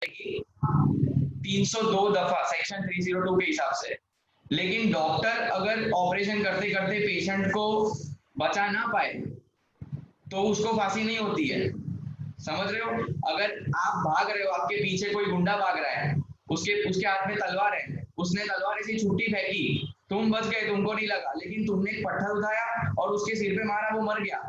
जाएगी 302 दफा सेक्शन 302 के हिसाब से। लेकिन डॉक्टर अगर ऑपरेशन करते करते पेशेंट को बचा ना पाए तो उसको फांसी नहीं होती है। समझ रहे हो? अगर आप भाग रहे हो, आपके पीछे कोई गुंडा भाग रहा है, उसके हाथ में तलवार है, उसने तलवार ऐसी छूटी फेंकी, तुम बच गए, तुमको नहीं लगा, लेकिन तुमने एक पत्थर उठाया और उसके सिर पे मारा, वो मर गया,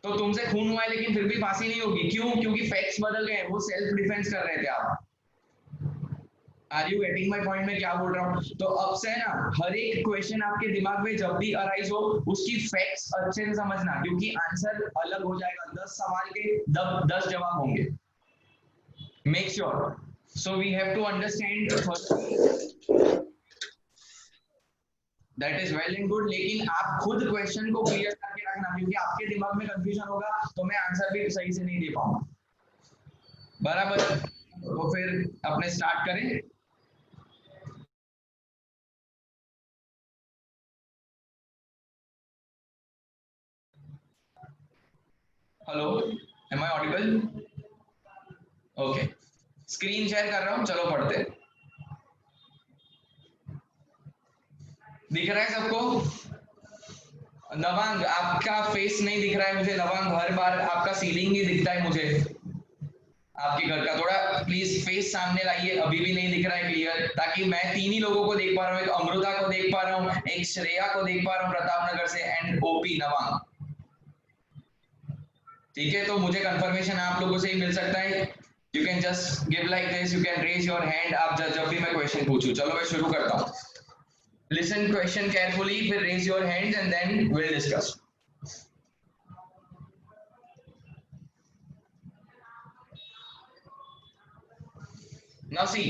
तो तुमसे खून हुआ है लेकिन फिर भी फांसी नहीं होगी। क्यों? क्योंकि फैक्ट्स बदल गए, वो सेल्फ डिफेंस कर रहे थे आप। Are you getting my point? मैं क्या बोल रहा हूँ? तो अब से ना हर एक क्वेश्चन आपके दिमाग में जब भी अराइज हो, उसकी फैक्ट्स अच्छे से समझना, क्योंकि आंसर अलग हो जाएगा। 10 सवाल के 10 जवाब होंगे। Make sure. So we have to understand first, that is well and good, लेकिन आप खुद क्वेश्चन को क्लियर करके रखना, क्योंकि आपके दिमाग में कंफ्यूजन होगा तो मैं आंसर भी सही से नहीं दे पाऊंगा। बराबर? तो फिर अपने स्टार्ट करें। Hello, am I audible? Okay, screen share कर रहा हूं, चलो पढ़ते। दिख रहा है सबको? नवांग, आपका फेस नहीं दिख रहा है मुझे। नवांग, हर बार आपका सीलिंग ही दिखता है मुझे आपके घर का। थोड़ा प्लीज फेस सामने लाइए, अभी भी नहीं दिख रहा है क्लियर, ताकि मैं 3 ही लोगों को देख पा रहा हूँ। एक अमृता को देख पा रहा हूँ, एक श्रेया को देख पा रहा हूँ प्रताप नगर से, एंड ओपी नवांग। ठीक है, तो मुझे कंफर्मेशन आप लोगों से ही मिल सकता है। You can just give like this, you can raise your hand, आप जब भी मैं क्वेश्चन पूछूं। चलो मैं शुरू करता हूँ। लिसन क्वेश्चन केयरफुली, फिर raise your hand and then will discuss. Now see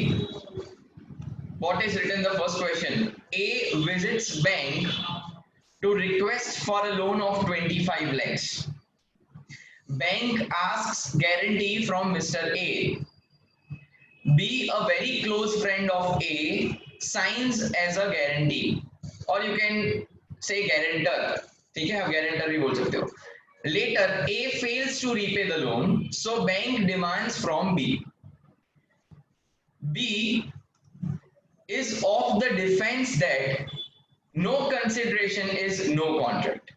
what is written in the first question. A visits bank to request for a loan of 25 lakhs. Bank asks guarantee from Mr. A. B, a very close friend of A, signs as a guarantee, or you can say guarantor. ठीक है, आप guarantor भी बोल सकते हो. Later, A fails to repay the loan, so bank demands from B. B is of the defense that no consideration is no contract.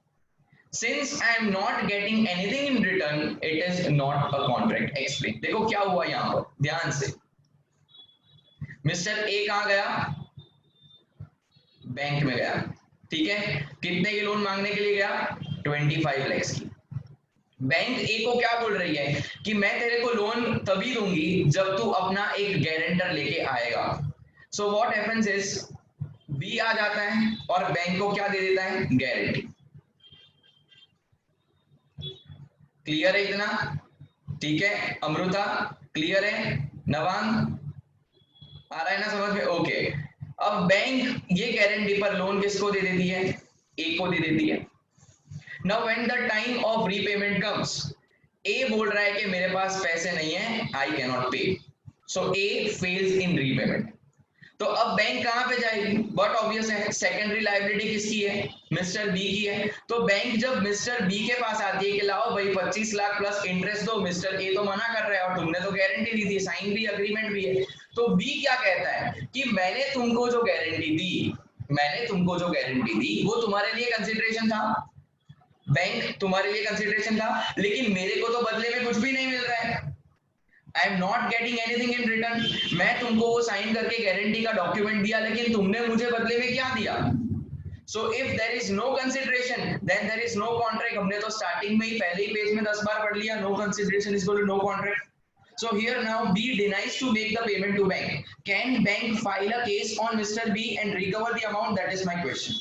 Since I am not getting anything in return, it is not a contract. Explain. देखो क्या हुआ यहाँ पर, ध्यान से। Mister A कहाँ गया? Bank में गया। ठीक है, कितने की लोन मांगने के लिए गया? 25 लाख की। बैंक ए को क्या बोल रही है कि मैं तेरे को लोन तभी दूंगी जब तू अपना एक गारंटर लेके आएगा। So what happens is, B आ जाता है और बैंक को क्या दे देता है? गारंटी। क्लियर है इतना? ठीक है, अमृता क्लियर है? नवांग आ रहा है ना समझ में? ओके। अब बैंक ये गारंटी पर लोन किसको दे देती है? ए को दे देती है। Now when the time of repayment comes, A बोल रहा है कि मेरे पास पैसे नहीं है, आई कैन नॉट पे, सो ए फेल्स इन रीपेमेंट। तो अब बैंक कहां पे जाएगी? बट ऑब्वियस है, सेकेंडरी लायबिलिटी किसकी है? मिस्टर बी की है। तो बैंक जब मिस्टर बी के पास आती है कि लाओ भाई 25 लाख प्लस इंटरेस्ट दो, मिस्टर ए तो मना कर रहा है और तुमने तो गारंटी दी थी, साइन भी, अग्रीमेंट भी है। तो बी क्या कहता है कि मैंने तुमको जो गारंटी दी वो तुम्हारे लिए कंसिडरेशन था, बैंक तुम्हारे लिए कंसिडरेशन था, लेकिन मेरे को तो बदले में कुछ भी नहीं मिल रहा है। I am not getting anything in return. मैं तुमको वो साइन करके गारंटी का डॉक्यूमेंट दिया, लेकिन तुमने मुझे बदले में क्या दिया? So if there is no consideration then there is no contract. हमने तो स्टार्टिंग में ही पहले ही पेज में 10 बार पढ़ लिया, no consideration is equal to no contract. So here now B denies to make the payment to bank. Can bank file a case on Mr. B and recover the amount? That is my question.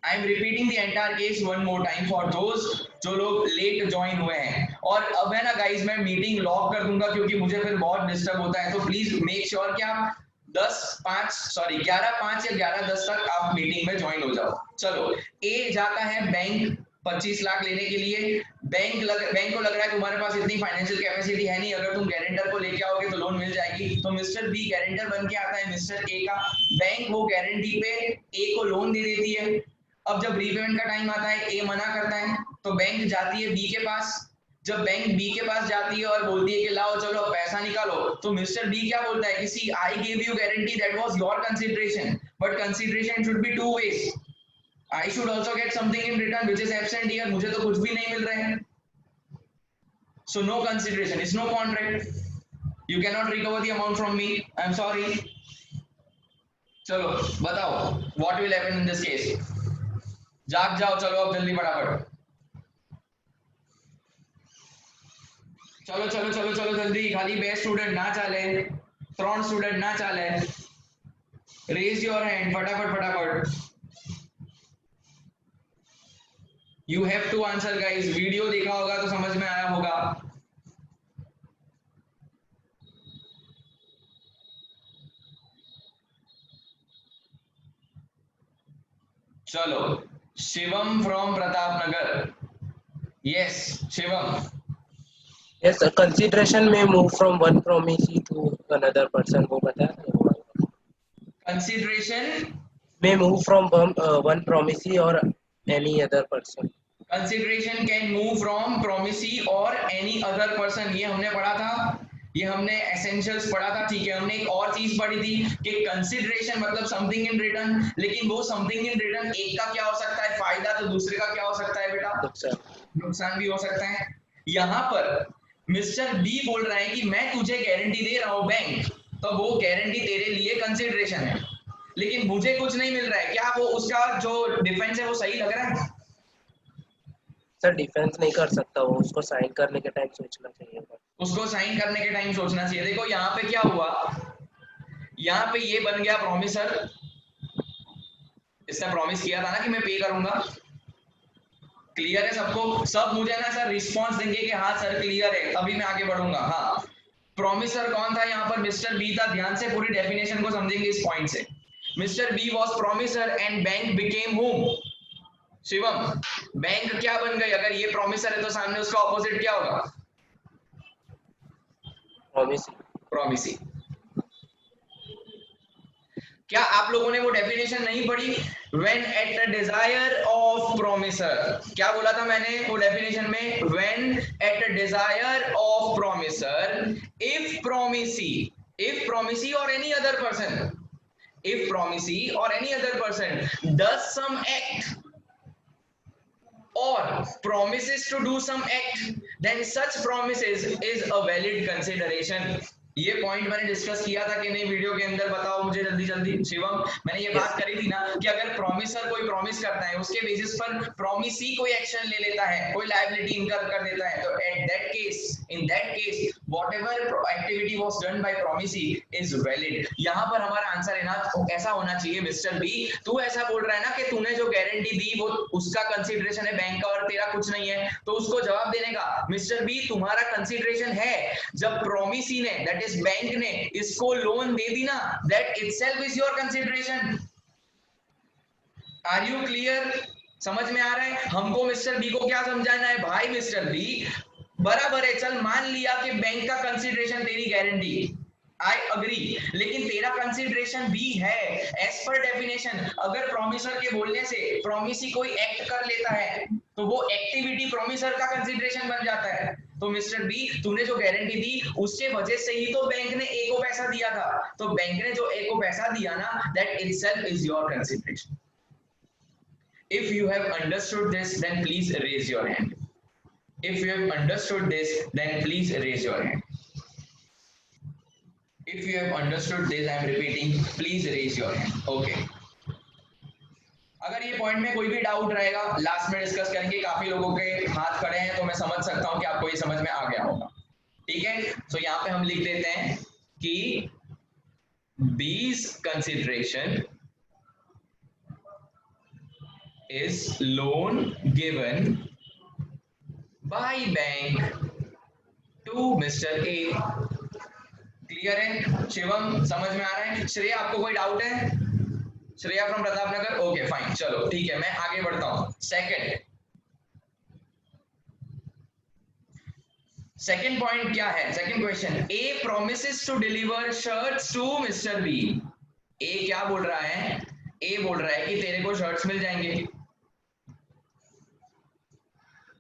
I am repeating the entire case one more time for those जो लोग late join हुए हैं। और अब है ना guys, मैं meeting lock कर दूंगा क्योंकि मुझे फिर बहुत डिस्टर्ब होता है। तो प्लीज मेक श्योर कि आप 11:05 या 11:10 तक आप मीटिंग में ज्वाइन हो जाओ। चलो, ए जाता है बैंक 25 लाख लेने के लिए। बैंक को लग रहा है तुम्हारे पास इतनी फाइनेंशियल कैपेसिटी है नहीं, अगर तुम गारंटर को लेके आओगे तो लोन मिल जाएगी। तो मिस्टर बी गारंटर बन के आता है मिस्टर ए का। बैंक वो गारंटी पे ए को लोन दे देती है। अब जब रीपेमेंट का टाइम आता है, ए मना करता है, तो बैंक जाती है बी के पास। जब बैंक बी के पास जाती है और बोलती है कि लाओ चलो पैसा निकालो, तो मिस्टर बी क्या बोलता है कि see I give you guarantee, that was your consideration, but consideration should be two ways, I should also get something in return which is absent here, मुझे तो कुछ भी नहीं मिल रहा है। So no consideration is no contract, you can not recover the amount from me, I am sorry. चलो बताओ what will happen in this case, जाग जाओ, चलो अब जल्दी फटाफट, चलो चलो चलो चलो जल्दी, खाली 2 स्टूडेंट ना चाले, 3 स्टूडेंट ना चाले, रेज योर हैंड फटाफट फटाफट, you have to answer guys, video देखा होगा तो समझ में आया होगा। चलो Shivam from Pratap Nagar, yes Shivam. Yes, a consideration may move from one promisee to another person. वो बताया consideration may move from one promisee or any other person. Consideration can move from promisee or any other person, ये हमने पढ़ा था, ये हमने essentials पढ़ा था, ठीक है। हमने एक और चीज पढ़ी थी कि कंसीडरेशन मतलब समथिंग इन रिटर्न, लेकिन वो समथिंग इन रिटर्न एक का क्या हो सकता है फायदा, तो दूसरे का क्या हो सकता है बेटा, नुकसान भी हो सकता है। यहाँ पर मिस्टर बी बोल रहा है कि मैं तुझे गारंटी दे रहा हूँ बैंक, तो वो गारंटी तेरे लिए कंसीडरेशन है, लेकिन मुझे कुछ नहीं मिल रहा है, क्या वो उसका जो डिफेंस है वो सही लग रहा है? सर डिफेंस नहीं कर सकता वो, उसको साइन करने के टाइम सोचना चाहिए। उसको साइन करने के टाइम सोचना चाहिए। देखो यहाँ पे क्या हुआ, यहाँ पे ये बन गया प्रोमिसर, इसने प्रॉमिस किया था ना कि मैं पे करूंगा, क्लियर है सबको, सब मुझे ना सर रिस्पॉन्स देंगे कि हाँ सर क्लियर है, अभी मैं आगे बढ़ूंगा। हाँ, प्रोमिसर कौन था यहाँ पर, मिस्टर बी था, ध्यान से पूरी डेफिनेशन को समझेंगे इस पॉइंट से। Mister B was promisor and bank became home, Shivam bank क्या बन गई, अगर ये प्रोमिसर है तो सामने उसका ऑपोजिट क्या होगा, प्रोमिसी। क्या आप लोगों ने वो डेफिनेशन नहीं पढ़ी, when at the desire of promisor, क्या बोला था मैंने वो डेफिनेशन में, when at the desire of promisor, if promisee or any other person, if promisee or any other person does some act or promises to do some act, then such promises is a valid consideration। ये point मैंने discuss किया था कि नहीं video के अंदर, बताओ मुझे जल्दी जल्दी शिवम, मैंने ये बात करी थी ना कि अगर प्रॉमिसर कोई प्रॉमिस करता है, उसके बेसिस पर प्रॉमिसी कोई एक्शन ले लेता है, कोई लायबिलिटी इनकर कर देता है, तो at that case, in that case whatever activity was done by promisee is valid. यहाँ पर हमारा आंसर है ना ऐसा होना चाहिए, मिस्टर बी तू ऐसा बोल रहा है ना कि तूने जो गारंटी दी वो उसका कंसीडरेशन है बैंक का और तेरा कुछ नहीं है, तो उसको जवाब देने का, मिस्टर बी तुम्हारा कंसीडरेशन है जब प्रॉमिसी ने दैट इज बैंक ने इसको लोन दे दी ना, that itself is your consideration. Are you clear, समझ में आ रहा है? हमको मिस्टर बी को क्या समझाना है, भाई मिस्टर बी बराबर है, चल मान लिया कि बैंक का कंसीडरेशन तेरी गारंटी, आई अग्री, लेकिन तेरा कंसीडरेशन भी है एज पर डेफिनेशन। अगर प्रोमिसर के बोलने से प्रोमिसी कोई एक्ट कर लेता है तो वो एक्टिविटी प्रोमिसर का कंसीडरेशन बन जाता है। तो मिस्टर बी तूने जो गारंटी दी उसके वजह से ही तो बैंक ने ए को पैसा दिया था, तो बैंक ने जो ए को पैसा दिया ना, that itself is your consideration. If you have understood this, then please raise your hand. If you have understood this, then please raise your hand. If you have understood this, I am repeating, please raise your hand. Okay. अगर ये point में कोई भी doubt रहेगा last में discuss करेंगे, काफी लोगों के हाथ खड़े हैं तो मैं समझ सकता हूं कि आपको ये समझ में आ गया होगा, ठीक है। तो यहाँ पे हम लिख देते हैं कि B's consideration is loan given by bank to Mr. A। Clear है शिवम, समझ में आ रहा है? श्रेया आपको कोई डाउट है? Shreya from Pratap Nagar, okay fine, चलो ठीक है, मैं आगे बढ़ता हूं। सेकंड पॉइंट क्या है, second question, A promises to deliver shirts to mister B. A क्या बोल रहा है, ए बोल रहा है कि तेरे को शर्ट्स मिल जाएंगे,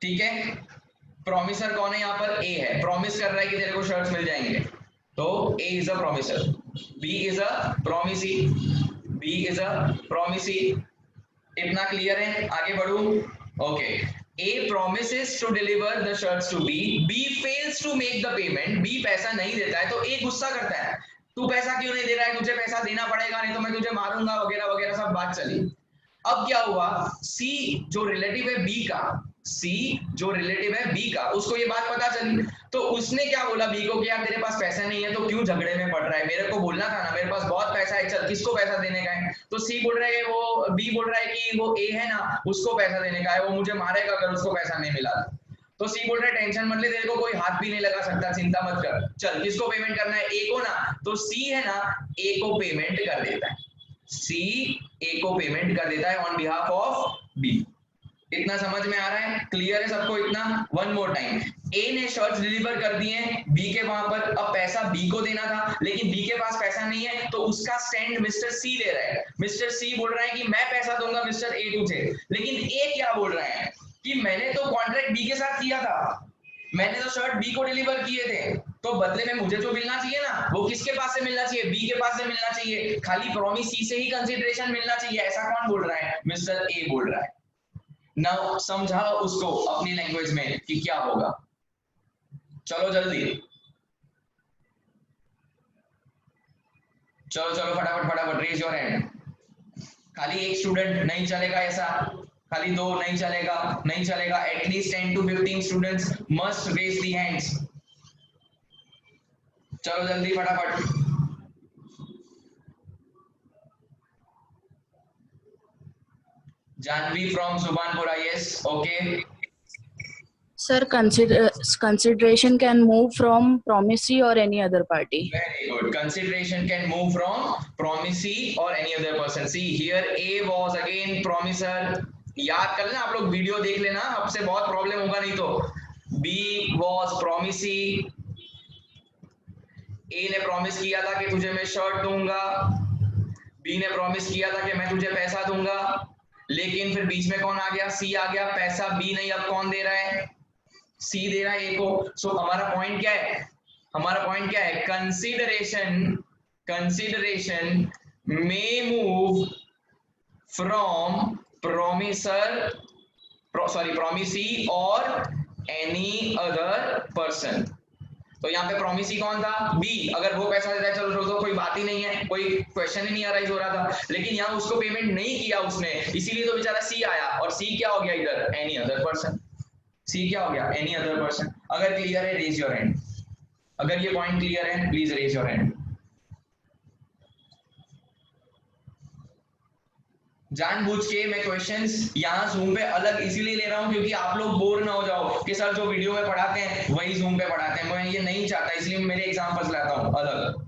ठीक है। प्रोमिसर कौन है यहाँ पर? ए है, प्रॉमिस कर रहा है कि तेरे को शर्ट्स मिल जाएंगे, तो A is a promisor, B is a promisee, B is a promisee. इतना क्लियर है? आगे बढ़ू। Okay, A promises to deliver the shirts to B. B fails to make the payment. B पैसा नहीं देता है तो A गुस्सा करता है, तू पैसा क्यों नहीं दे रहा है, तुझे पैसा देना पड़ेगा नहीं तो मैं तुझे मारूंगा वगैरह वगैरह सब बात चली। अब क्या हुआ, C जो रिलेटिव है B का, C जो रिलेटिव है B का, उसको ये बात पता चली, तो उसने क्या बोला B को कि यार तेरे पास पैसा नहीं है तो क्यों झगड़े में पड़ रहा है, मेरे को बोलना था ना मेरे पास बहुत पैसा है, चल किसको पैसा देने का है? तो C बोल रहा है, वो B बोल रहा है कि वो A है ना उसको पैसा देने का है, वो मुझे मारेगा अगर उसको पैसा नहीं मिला। तो C बोल रहा है टेंशन मत ले, तेरे को कोई हाथ भी नहीं लगा सकता, चिंता मत कर, चल किसको पेमेंट करना है? A को ना। तो C है ना A को पेमेंट कर देता है, C A को पेमेंट कर देता है ऑन बिहाफ ऑफ B। इतना समझ में आ रहा है? क्लियर है सबको इतना? वन मोर टाइम, A ने शर्ट्स डिलीवर कर दिए B के वहां पर, अब पैसा B को देना था लेकिन B के पास पैसा नहीं है तो उसका स्टैंड मिस्टर C ले रहा है। मिस्टर C बोल रहा है कि मैं पैसा दूंगा मिस्टर A तुझे, लेकिन A क्या बोल रहा है कि मैंने तो कॉन्ट्रैक्ट B के साथ किया था, मैंने तो शर्ट B को डिलीवर किए थे, तो बदले में मुझे जो मिलना चाहिए ना वो किसके पास से मिलना चाहिए? B के पास से मिलना चाहिए, खाली प्रॉमिस C से ही कंसीडरेशन मिलना चाहिए, ऐसा कौन बोल रहा है? मिस्टर A बोल रहा है। नाउ समझाओ उसको अपनी लैंग्वेज में कि क्या होगा, चलो जल्दी, चलो चलो फटाफट फटाफट, रेज योर हैंड। खाली एक स्टूडेंट नहीं चलेगा ऐसा, खाली दो नहीं चलेगा, नहीं चलेगा, at least 10 to 15 students must raise the hands. चलो जल्दी फटाफट। Janvi from Subhanpura, yes, okay. Sir, consideration can move from promisee or any other party. Very good. Consideration can move from promisee or any other person. See here, A was again promiser. याद कर लेना आप लोग, video देख लेना, आपसे बहुत problem होगा नहीं तो। B was promisee. A ने प्रॉमिस किया था कि तुझे मैं शर्ट दूंगा, B ने प्रॉमिस किया था कि मैं तुझे पैसा दूंगा, लेकिन फिर बीच में कौन आ गया? C आ गया, पैसा B नहीं, अब कौन दे रहा है? C दे रहा है A को। सो हमारा पॉइंट क्या है? हमारा पॉइंट क्या है? Consideration may move from promisee or any other person. तो यहाँ पे प्रोमिसी कौन था? B। अगर वो पैसा देता है चलो तो कोई बात ही नहीं है, कोई क्वेश्चन ही नहीं अराइज हो रहा था, लेकिन यहाँ उसको पेमेंट नहीं किया उसने, इसीलिए तो बेचारा C आया, और C क्या हो गया इधर? Any other person. C क्या हो गया? Any other person. अगर क्लियर है रेज योर हैंड, अगर ये पॉइंट क्लियर है प्लीज रेज योर हैंड। जानबूझ के मैं क्वेश्चंस यहाँ जूम पे अलग इसीलिए ले रहा हूँ क्योंकि आप लोग बोर ना हो जाओ कि सर जो वीडियो में पढ़ाते हैं वही जूम पे पढ़ाते हैं, मैं ये नहीं चाहता, इसलिए मेरे एग्जांपल्स लाता हूँ अलग।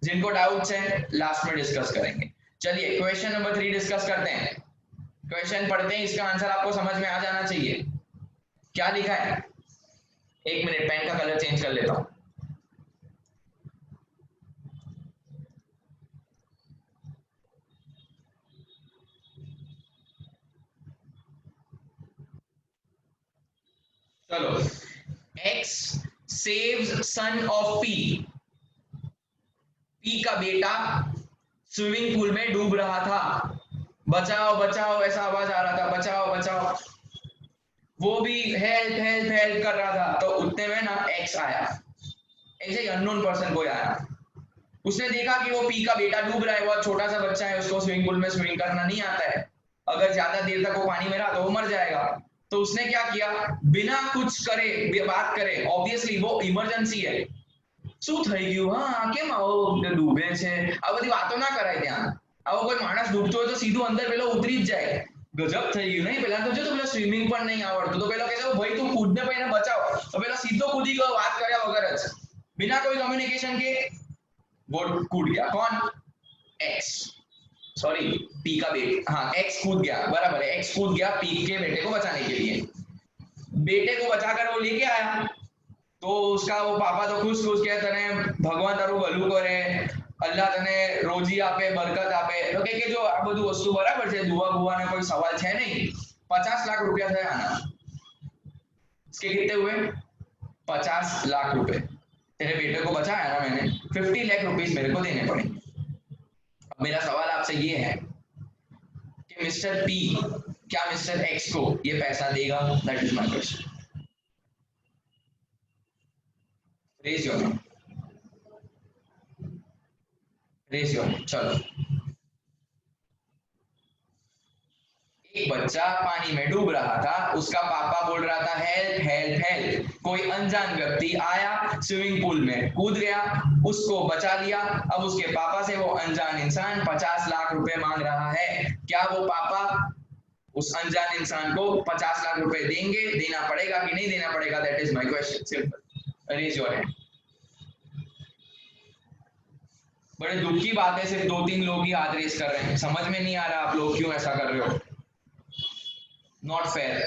जिनको डाउट्स हैं लास्ट में डिस्कस करेंगे। चलिए क्वेश्चन नंबर 3 डिस्कस करते हैं। क्वेश्चन पढ़ते हैं, इसका आंसर आपको समझ में आ जाना चाहिए। क्या लिखा है? एक मिनट, पेन का कलर चेंज कर लेता हूँ। चलो, X saves son of P. P का बेटा स्विमिंग पूल में डूब रहा था, बचाओ बचाओ ऐसा आवाज आ रहा था, बचाओ बचाओ, वो भी हेल्प हेल्प हेल्प कर रहा था, तो उतने में ना X आया, ऐसे अननोन पर्सन कोई आया, उसने देखा कि वो P का बेटा डूब रहा है, बहुत छोटा सा बच्चा है, उसको स्विमिंग पूल में स्विमिंग करना नहीं आता है, अगर ज्यादा देर तक वो पानी में रहा तो वो मर जाएगा। तो उसने क्या किया, बिना कुछ करे बात करे, ऑब्वियसली वो इमरजेंसी है, શું થઈ ગયું, હા કેમ આવો ડૂબે છે, આ બધી વાતો ના કરાય ત્યાં, આવો કોઈ માણસ ડૂબતો હોય તો સીધું અંદર પેલો ઉતરી જ જાય, ગજબ થઈ ગયું નહીં? પેલા તો જો તો પેલો સ્વિમિંગ પણ નહીં આવડતું, તો પેલો કહેતો ભાઈ તું કૂદને પહેલા બચાવ, તો પેલો સીધો કૂદી ગયો વાત કર્યા વગર જ, बिना कोई कम्युनिकेशन के वो कूद गया। कौन? X, सॉरी P का बेटा, हाँ X कूद गया, बराबर है, X कूद गया P के बेटे को बचाने के लिए, बेटे को बचाकर वो लेके आया, तो उसका वो पापा तो खुश खुश के तने भगवान तारू भलू करे, अल्लाह तने रोजी आपे, बरकत आपे, तो के जो आ બધું વસ્તુ બરાબર છે, દુઆ બુઆ ને કોઈ સવાલ છે નહીં, 50 લાખ રૂપિયા થયા આના, इसके कितने हुए? 50 लाख रुपए तेरे बेटे को बचाया ना मैंने, 50 लाख रुपीस मेरे को देने पड़ेंगे। अब मेरा सवाल आपसे ये है कि मिस्टर पी क्या मिस्टर एक्स को ये पैसा देगा? That is my question. Raise your hand, raise your hand. चलो, एक बच्चा पानी में डूब रहा था, उसका पापा बोल रहा था हेल्प हेल्प हेल्प। कोई अनजान व्यक्ति आया, स्विमिंग पूल में कूद गया, उसको बचा लिया। अब उसके पापा से वो अनजान इंसान 50 लाख रुपए मांग रहा है। क्या वो पापा उस अनजान इंसान को 50 लाख रुपए देंगे? देना पड़ेगा कि नहीं देना पड़ेगा? That is my question. Simple, raise your hand. बड़े दुख की बात है, सिर्फ 2-3 लोग ही हाथ रेस कर रहे हैं। समझ में नहीं आ रहा आप लोग क्यों ऐसा कर रहे हो। Not fair.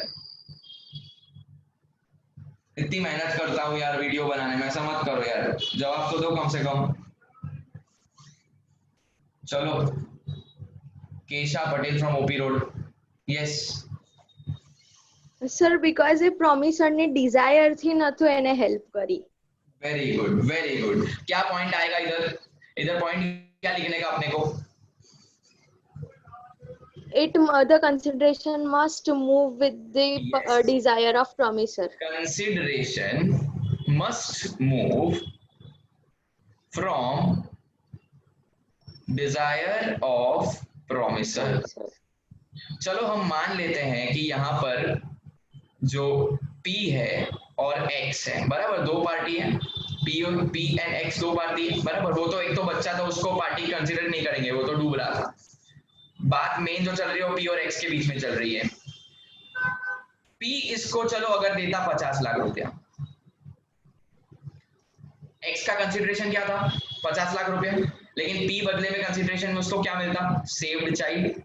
इतनी मेहनत करता हूँ यार वीडियो बनाने में, ऐसा मत करो यार, जवाब तो दो कम से कम। चलो, Kesha Patel from OP road. Yes sir because A promisor ની ડિઝાયર થી નતો એને હેલ્પ કરી. Very good very good. क्या पॉइंट आएगा इधर? इधर पॉइंट क्या लिखने का अपने को? It the consideration must move with the Yes. desire of promiser. Consideration must move from desire of promiser. चलो हम मान लेते हैं कि यहाँ पर जो P है और X है, बराबर, दो पार्टी है। P एंड X दो पार्टी है, बराबर। वो तो एक तो बच्चा था, उसको पार्टी कंसिडर नहीं करेंगे, वो तो डूब रहा था। बात मेन जो चल रही है वो P और X के बीच में चल रही है। P इसको चलो अगर देता 50 लाख रुपया, X का कंसिडरेशन क्या था? 50 लाख रुपया, लेकिन P बदले में कंसिडरेशन में उसको क्या मिलता? Saved child.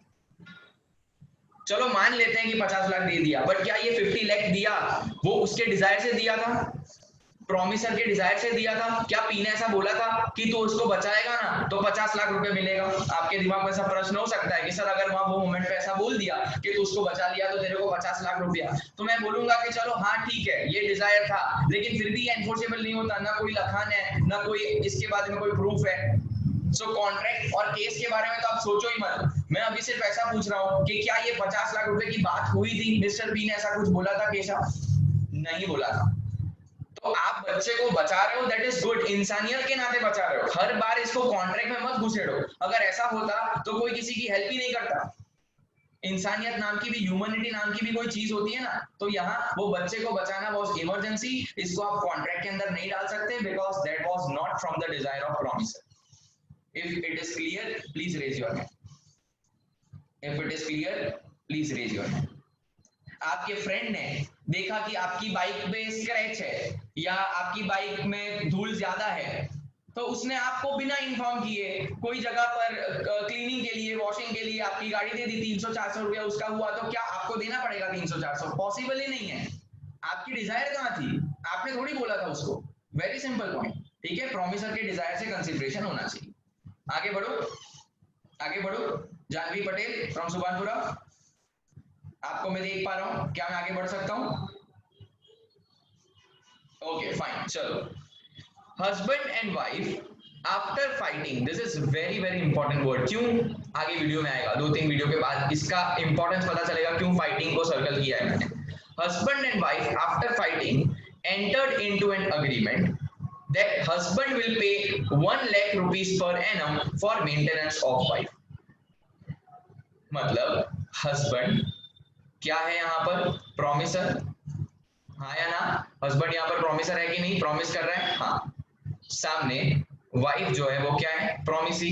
चलो मान लेते हैं कि 50 लाख दे दिया, बट क्या ये 50 लाख दिया वो उसके डिजायर से दिया था? प्रॉमिसर के डिजायर से दिया था? क्या पी ने ऐसा बोला था कि तू उसको बचाएगा ना तो 50 लाख रुपए मिलेगा? आपके दिमाग में ऐसा प्रश्न हो सकता है कि सर अगर वहां वो मोमेंट पे ऐसा बोल दिया कि तू उसको बचा लिया तो तेरे को 50 लाख रुपया, तो मैं बोलूंगा कि चलो हाँ ठीक है ये डिजायर था, लेकिन फिर भी एनफोर्सेबल नहीं होता, ना कोई लखान है ना कोई इसके बारे में कोई प्रूफ है। सो कॉन्ट्रैक्ट और केस के बारे में तो आप सोचो ही मत। मैं अभी सिर्फ ऐसा पूछ रहा हूँ कि क्या ये 50 लाख रुपए की बात हुई थी? मिस्टर पी ने ऐसा कुछ बोला था केशव? नहीं बोला था। तो आप बच्चे को बचा रहे हो, दैट इज गुड, इंसानियत के नाते बचा रहे हो। हर बार इसको कॉन्ट्रैक्ट में मत घुसेड़ो। अगर ऐसा होता तो कोई किसी की हेल्प ही नहीं करता। इंसानियत नाम की भी, ह्यूमैनिटी नाम की भी कोई चीज होती है ना। तो यहाँ वो बच्चे को बचाना वाज इमरजेंसी, इसको आप कॉन्ट्रैक्ट के अंदर नहीं डाल सकते because that was not from the desire of promiser. If it is clear, please raise your hand. If it is clear, please raise your hand. आपके फ्रेंड ने देखा कि आपकी बाइक पे स्क्रैच है या आपकी बाइक में धूल ज्यादा है, तो उसने आपको बिना इन्फॉर्म किए कोई जगह पर क्लीनिंग के लिए, वॉशिंग के लिए आपकी गाड़ी दे दी, 300-400 रुपया उसका हुआ, तो क्या आपको देना पड़ेगा 300-400? पॉसिबल ही नहीं है। आपकी डिजायर कहाँ थी? आपने थोड़ी बोला था उसको। वेरी सिंपल पॉइंट, ठीक है। प्रॉमिसर के डिजायर से कंसिडरेशन होना चाहिए। आगे बढ़ो, आगे बढ़ो। जानवी पटेल फ्रॉम सुभानपुरा, आपको मैं देख पा रहा हूं, क्या मैं आगे बढ़ सकता हूं? ओके फाइन, चलो। Husband and wife after fighting, this is very very important word. क्यों? आगे वीडियो में आएगा, 2-3 वीडियो के बाद इसका इंपॉर्टेंस पता चलेगा क्यों फाइटिंग को सर्कल किया है मैंने। Husband and wife after fighting entered into an agreement that husband will pay 1 lakh rupees per annum for maintenance of wife. मतलब हस्बैंड क्या है यहाँ पर? प्रॉमिसर, हाँ या ना? हस्बैंड यहाँ पर प्रॉमिसर है कि नहीं? प्रॉमिस कर रहा है, हाँ। सामने वाइफ जो है वो क्या है? प्रॉमिसी।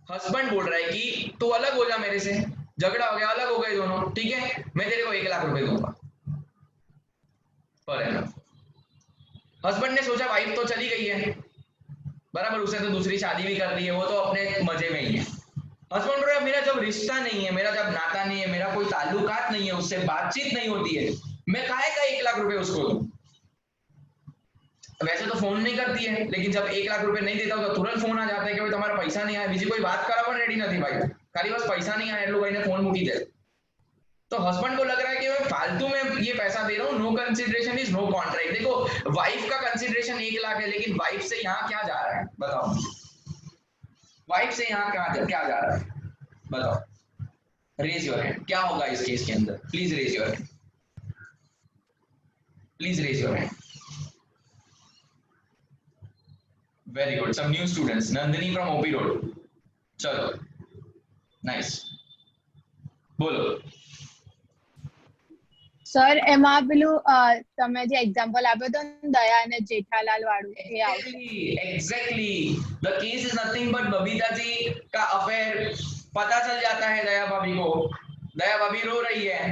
हस्बैंड बोल रहा है कि तू अलग हो जा मेरे से, झगड़ा हो गया, अलग हो गए दोनों, ठीक है, मैं तेरे को 1 लाख रुपए दूंगा पर annum। हस्बैंड ने सोचा वाइफ तो चली गई है, बराबर, उसे तो दूसरी शादी भी कर दी है, वो तो अपने मजे में ही है। हस्बैंड बोल रहा है मेरा जब रिश्ता नहीं है, मेरा जब नाता नहीं है, मेरा कोई ताल्लुकात नहीं है, उससे बातचीत नहीं होती है, मैं काहे का 1 लाख रुपए उसको दूं? वैसे तो फोन नहीं करती है, लेकिन जब 1 लाख रुपए नहीं देता तो तुरंत फोन आ जाता है कि भाई तुम्हारा पैसा नहीं आया। बीजी कोई बात करा पर रेडी नहीं थी भाई, खाली बस पैसा नहीं आया, लो भाई ने फोन मुकी दे। तो हस्बैंड को लग रहा है कि मैं फालतू में ये पैसा दे रहा हूँ, no consideration is no contract. देखो वाइफ का कंसिडरेशन 1 लाख है, लेकिन वाइफ से यहाँ क्या जा रहा है बताओ, वाइफ से यहाँ क्या जा रहा है बताओ, रेज योर हैंड, क्या होगा इस केस के अंदर, please raise your hand, please raise your hand. Very good, some new students, Nandini from OP road, चलो नाइस, बोलो। સર એમાં પેલું તમે જે એક્ઝામ્પલ આપ્યો તો ને, દયા અને જેઠાલાલ વાળું એ આવશે. Exactly. The case is nothing but Babita ji का अफेयर पता चल जाता है दया भाभी को, दया भाभी रो रही है,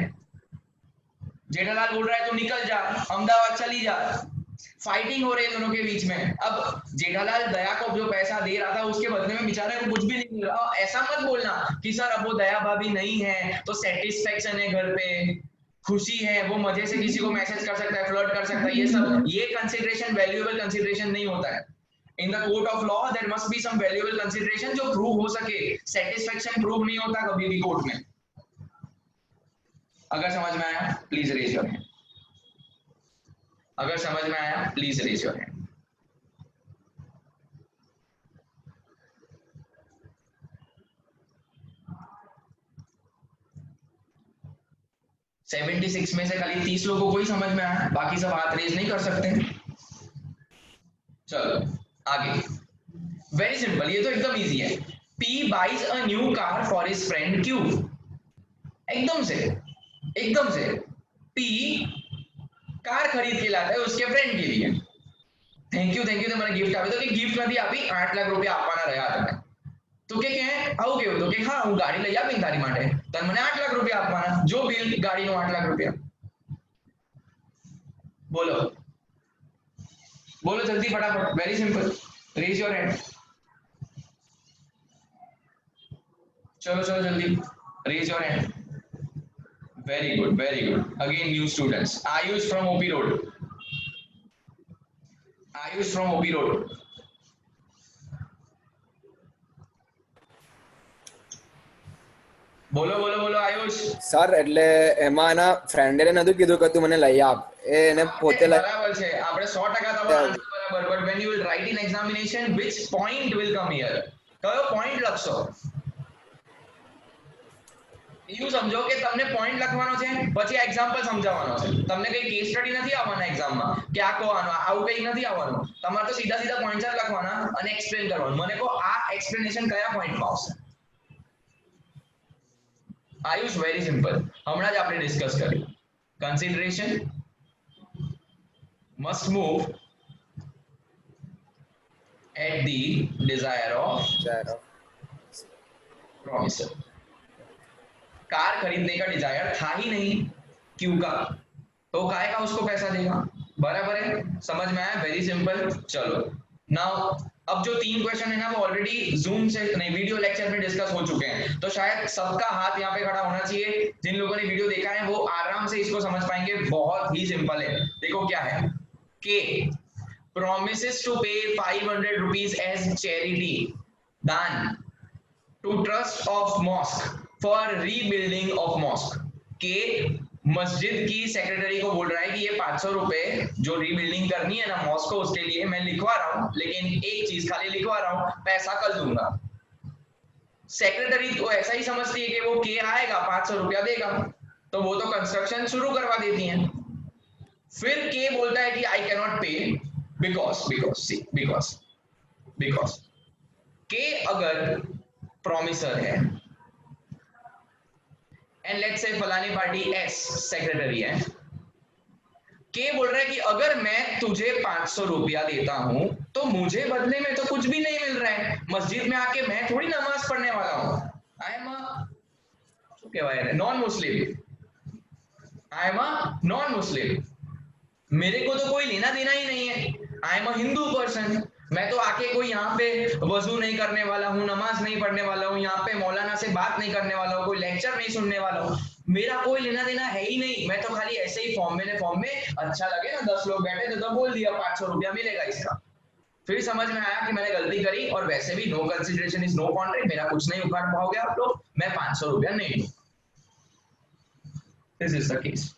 जेठालाल बोल रहा है तू निकल जा, अहमदाबाद चली जा, फाइटिंग हो रही है दोनों के बीच में। अब जेठालाल दया को जो पैसा दे रहा था उसके बदले में बेचारे को कुछ भी नहीं मिल रहा। ऐसा मत बोलना कि सर अब वो दया भाभी नहीं है तो सेटिस्फेक्शन है घर पे, खुशी है, वो मजे से किसी को मैसेज कर सकता है, फ्लर्ट कर सकता है, ये सब ये कंसिडरेशन वैल्यूएबल कंसिडरेशन नहीं होता है। In the court of law there must be some valuable consideration जो प्रूव हो सके, सेटिस्फेक्शन प्रूव नहीं होता कभी भी कोर्ट में। अगर समझ में आया प्लीज रेज योर हैंड, अगर समझ में आया please raise your hand. Seventy 76 में से खाली 30 लोगों को ही समझ में आया, बाकी सब हाथ रेज नहीं कर सकते। चलो आगे, वेरी सिंपल, ये तो एकदम इजी है। P buys a new car for his friend Q। एकदम से P कार खरीद के लाता है उसके फ्रेंड के लिए। थैंक यू तो मैंने गिफ्ट आपी तो कि गिफ्ट નથી આપી, 8 લાખ રૂપિયા આપવાના રહ્યા તમે તો કે આવું કેવું તો કે હા હું ગાડી લઈ આપી તારી માટે, તને મને 8 લાખ રૂપિયા આપવાના, જો બિલ ગાડીનો 8 લાખ રૂપિયા। બોલો बोलो जल्दी फटाफट, very simple, raise your hand, चलो जल्दी raise your hand. Very good again new students, Ayush from OP road, Ayush from OP road, બોલો આયુષ। સર એટલે એમાં એના ફ્રેન્ડે નતું કીધું કે તું મને લઈ આપ, એને પોતે બરાબર છે, આપણે 100% તમારો આન્સર બરાબર, but when you will write in examination which point will come here, કયો પોઈન્ટ લખશો, એવું સમજો કે તમને પોઈન્ટ લખવાનો છે પછી એક્ઝામ્પલ સમજાવવાનો છે, તમને કઈ કેસ સ્ટડી નથી આવવાના એક્ઝામમાં કે આ કોવાનો આવું કઈ નથી આવવાનું, તમારે તો સીધા પોઈન્ટ્સ જ લખવાના અને એક્સપ્લેન કરવાનું। મને કહો આ એક્સપ્લેનેશન કયા પોઈન્ટમાં આવશે आयुष? वेरी सिंपल, हमणा ज आपणे डिस्कस कर्યું, consideration must move at the desire of promisor. Car खरीदने का डिजायर था ही नहीं क्यों का, तो काय का उसको पैसा देगा, बराबर है, समझ में आया? Very simple. चलो नाउ अब जो 3 क्वेश्चन है ना वो ऑलरेडी जूम से नहीं वीडियो लेक्चर में डिस्कस हो चुके हैं, तो शायद सबका हाथ यहाँ पे खड़ा होना चाहिए, जिन लोगों ने वीडियो देखा है वो आराम से इसको समझ पाएंगे। बहुत ही सिंपल है, देखो क्या है, के promises to pay 500 rupees as charity दान to trust of mosque for rebuilding of mosque। के मस्जिद की सेक्रेटरी को बोल रहा है कि ये 500 रुपए जो रीबिल्डिंग करनी है ना मॉस्क को, उसके लिए मैं लिखवा रहा हूं, लेकिन एक चीज खाली लिखवा रहा हूं, पैसा कल दूंगा। सेक्रेटरी तो ऐसा ही समझती है कि वो के आएगा 500 रुपया देगा, तो वो तो कंस्ट्रक्शन शुरू करवा देती है। फिर के बोलता है कि आई कैन नॉट पे बिकॉज के अगर प्रॉमिसर है एंड लेट्स से फलानी पार्टी एस सेक्रेटरी है, के बोल रहा है कि अगर मैं तुझे 500 रुपया देता हूं तो मुझे बदले में तो कुछ भी नहीं मिल रहा है, मस्जिद में आके मैं थोड़ी नमाज पढ़ने वाला हूं, आई एम नॉन मुस्लिम, मेरे को तो कोई लेना देना ही नहीं है, I am a Hindu person, मैं तो आके कोई यहाँ पे वजू नहीं करने वाला हूँ, नमाज नहीं पढ़ने वाला हूँ, यहाँ पे मौलाना से बात नहीं करने वाला हूँ, कोई लेक्चर नहीं सुनने वाला हूँ, मेरा कोई लेना देना है ही नहीं, मैं तो खाली ऐसे ही फॉर्म में अच्छा लगे ना 10 लोग बैठे थे तो बोल दिया 500 रुपया मिलेगा इसका। फिर समझ में आया कि मैंने गलती करी, और वैसे भी no consideration is no contract, मेरा कुछ नहीं उखाड़ पाओगे आप लोग, मैं 500 रुपया नहीं दूं। This is the case.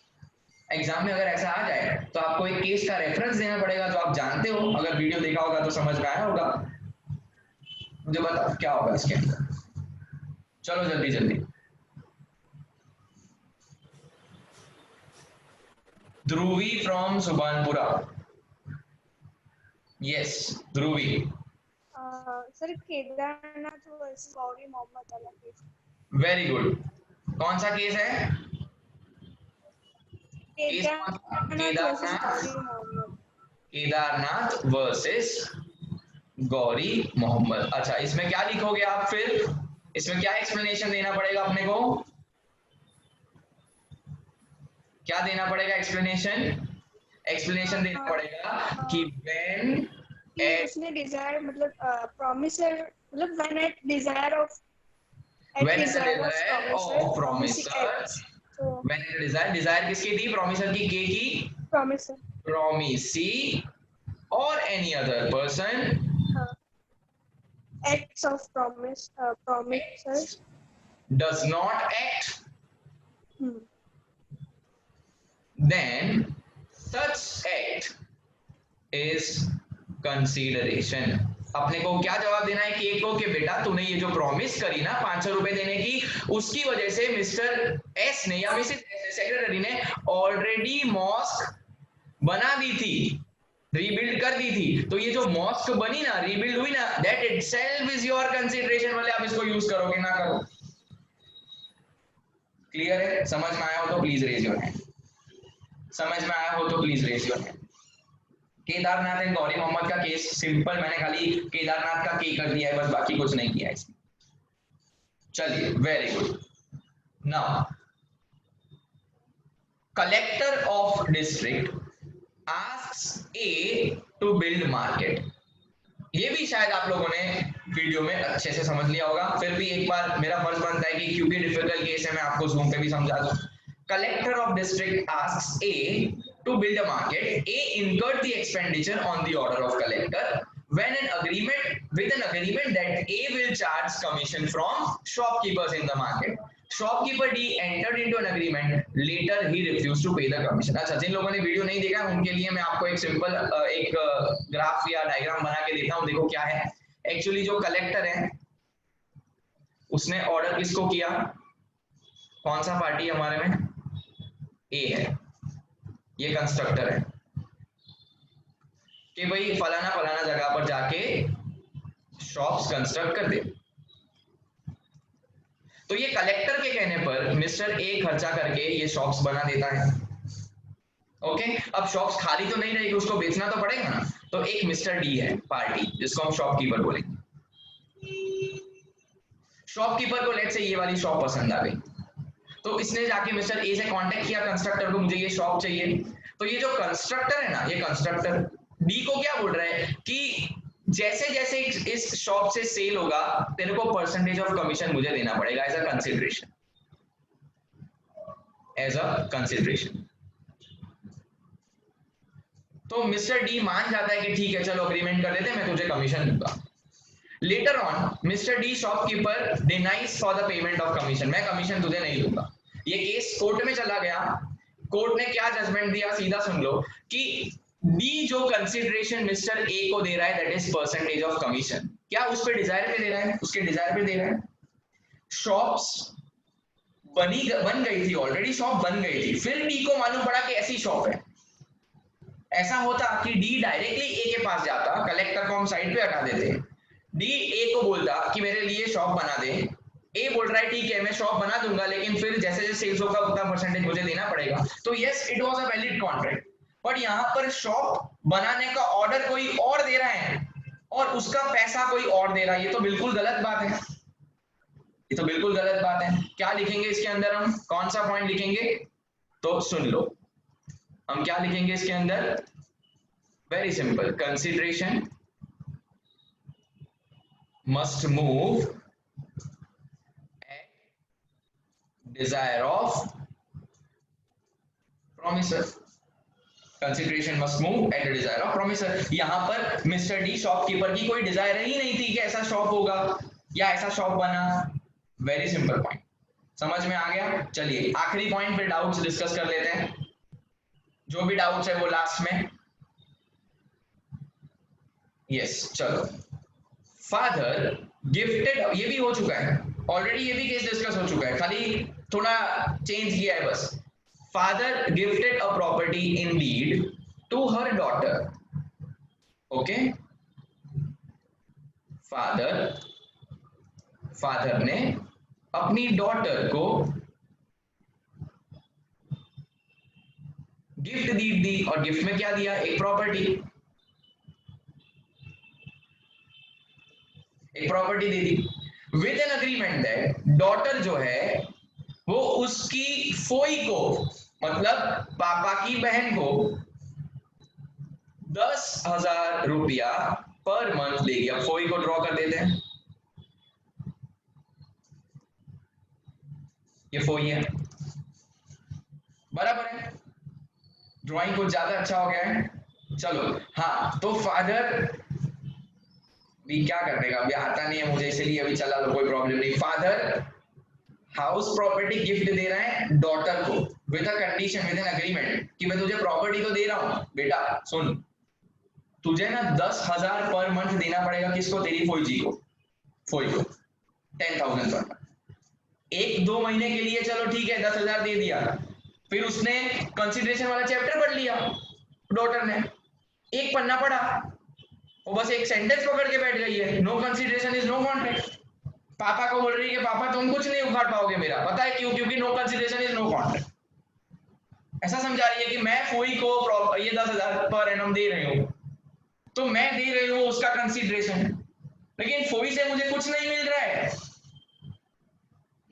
Exam में अगर ऐसा आ जाए तो आपको एक केस का रेफरेंस देना पड़ेगा जो आप जानते हो, अगर वीडियो देखा होगा तो समझ में आया होगा। मुझे बताओ क्या होगा इसके अंदर, चलो जल्दी जल्दी। Dhruvi from Subhanpura, yes Dhruvi. Sir Kedarnath versus Gauri Mohammad वाला केस। वेरी गुड, कौन सा केस है? Case Kedarnath versus Gauri Mohammad. अच्छा, इसमें क्या लिखोगे आप फिर? इसमें क्या एक्सप्लेनेशन देना पड़ेगा अपने को? क्या देना पड़ेगा एक्सप्लेनेशन? एक्सप्लेनेशन देना पड़ेगा कि व्हेन उसने डिजायर मतलब प्रॉमिसर मतलब when eight desire of desire किसकी थी? प्रॉमिसर की, के की, प्रॉमिसी और any other person acts of promisers does not act, then such act is consideration। अपने को क्या जवाब देना है के को कि बेटा तूने ये जो प्रॉमिस करी ना 500 रुपए देने की, उसकी वजह से मिस्टर एस ने या मिसेस सेक्रेटरी ने ऑलरेडी मॉस्क बना दी थी, रीबिल्ड कर दी थी। तो ये जो मॉस्क बनी ना, रीबिल्ड हुई ना, that itself is your consideration. वाले आप इसको यूज करोगे ना करो। क्लियर है? समझ में आया हो तो प्लीज रेज योर हैंड। समझ में आया हो तो please raise your hand. Kedarnath and Gauri Mohammad का केस सिंपल, मैंने खाली केदारनाथ का के कर दिया है, बस बाकी कुछ नहीं किया है इसमें। चलिए, very good. Now collector of district asks A to build market। ये भी शायद आप लोगों ने वीडियो में अच्छे से समझ लिया होगा, फिर भी एक बार मेरा फर्ज बनता है कि क्योंकि डिफिकल्ट केस है मैं आपको जूम पे भी समझा दूं। Collector of district asks A to build a market। A incurred the expenditure on the order of collector when an agreement that A will charge commission from shopkeepers in the market। Shopkeeper D entered into an agreement, later he refused to pay the commission। अच्छा, जिन लोगों ने video नहीं देखा है उनके लिए मैं आपको एक सिंपल एक ग्राफ या डायग्राम बना के देता हूं। देखो क्या है एक्चुअली, जो कलेक्टर है उसने ऑर्डर किसको किया? कौन सा पार्टी हमारे में? ए है, ये कंस्ट्रक्टर है कि भाई फलाना फलाना जगह पर जाके शॉप्स कंस्ट्रक्ट कर दे। तो ये कलेक्टर के कहने पर मिस्टर ए खर्चा करके ये शॉप्स बना देता है। ओके, अब शॉप्स खाली तो नहीं रहेगी, उसको बेचना तो पड़ेगा ना। तो एक मिस्टर डी है पार्टी, जिसको हम शॉपकीपर बोलेंगे। शॉपकीपर को लेट्स से ये वाली शॉप पसंद आ गई, तो इसने जाके मिस्टर ए से कांटेक्ट किया कंस्ट्रक्टर को, मुझे ये शॉप चाहिए। तो ये जो कंस्ट्रक्टर है ना, ये कंस्ट्रक्टर डी को क्या बोल रहा है कि जैसे जैसे इस शॉप से सेल होगा तेरे को परसेंटेज ऑफ कमीशन मुझे देना पड़ेगा as a consideration, as a consideration. तो मिस्टर डी मान जाता है कि ठीक है चलो अग्रीमेंट कर लेते हैं, मैं तुझे कमीशन दूंगा। Later on mister D shopkeeper denies for the payment of commission, मैं कमीशन तुझे नहीं दूंगा। ये केस कोर्ट में चला गया, कोर्ट ने क्या जजमेंट दिया सीधा सुन लो कि डी जो कंसिडरेशन मिस्टर ए को दे रहा है that is percentage of commission. क्या उस पे डिजायर पे दे रहा है? उसके डिजायर पे दे रहा है। शॉप्स बन गई थी, ऑलरेडी शॉप बन गई थी, फिर डी को मालूम पड़ा कि ऐसी शॉप है। ऐसा होता कि डी डायरेक्टली ए के पास जाता, कलेक्टर को हम साइड पे हटा देते, डी ए को बोलता कि मेरे लिए शॉप बना दे। ए बोल रहा है ठीक है मैं शॉप बना दूंगा, लेकिन फिर जैसे जैसे सेल्स होगा उतना परसेंटेज मुझे देना पड़ेगा। तो yes it was a valid contract, but यहाँ पर शॉप बनाने का ऑर्डर कोई और दे रहा है और उसका पैसा कोई और दे रहा है। ये तो बिल्कुल गलत बात है, ये तो बिल्कुल गलत बात है। क्या लिखेंगे इसके अंदर? हम कौन सा पॉइंट लिखेंगे? तो सुन लो, हम क्या लिखेंगे इसके अंदर? Very simple, consideration must move eight Dzire of promisor. Consideration must move at the desire of promisor. यहां पर मिस्टर डी शॉपकीपर की कोई डिजायर ही नहीं थी कि ऐसा शॉप होगा या ऐसा शॉप बना। Very simple point. समझ में आ गया? चलिए आखिरी पॉइंट पे डाउट्स डिस्कस कर लेते हैं, जो भी डाउट्स है वो लास्ट में। यस चलो, फादर गिफ्टेड, ये भी हो चुका है ऑलरेडी, ये भी केस डिस्कस हो चुका है, खाली थोड़ा चेंज किया है बस। Father gifted a property in deed to her daughter, okay. Father ने अपनी डॉटर को गिफ्ट दी, और गिफ्ट में क्या दिया? एक property they the, with an agreement that daughter जो है वो उसकी फोई को, मतलब पापा की बहन को 10,000 रुपया पर मंथ देगी। अब फोई को ड्रॉ कर देते हैं, ये फोई है, बराबर है, ड्राइंग कुछ ज्यादा अच्छा हो गया है। चलो हाँ, तो फादर भी क्या करने का, अभी आता नहीं है मुझे इसलिए अभी चला लो, कोई प्रॉब्लम नहीं। फादर हाउस प्रॉपर्टी गिफ्ट दे रहा है डॉटर को with a condition, with an agreement कि मैं तुझे प्रॉपर्टी तो दे रहा हूं बेटा, सुन तुझे ना 10,000 पर मंथ देना पड़ेगा। किसको? तेरी फोई को 10,000 पर मंथ। 1-2 महीने के लिए चलो ठीक है 10,000 दे दिया, फिर उसने कंसिडरेशन वाला चैप्टर पढ़ लिया डॉटर ने, एक पन्ना पढ़ा, वो बस एक सेंटेंस पकड़ के बैठ गई है, no consideration is no contract. पापा को बोल रही है कि पापा तुम कुछ नहीं उखाड़ पाओगे मेरा, पता है क्यों? क्योंकि no consideration is no contract. ऐसा समझा रही है कि मैं फोई को ये 10,000 पर एनम दे रही हूँ, तो मैं दे रही हूँ उसका कंसिडरेशन, लेकिन फोई से मुझे कुछ नहीं मिल रहा है,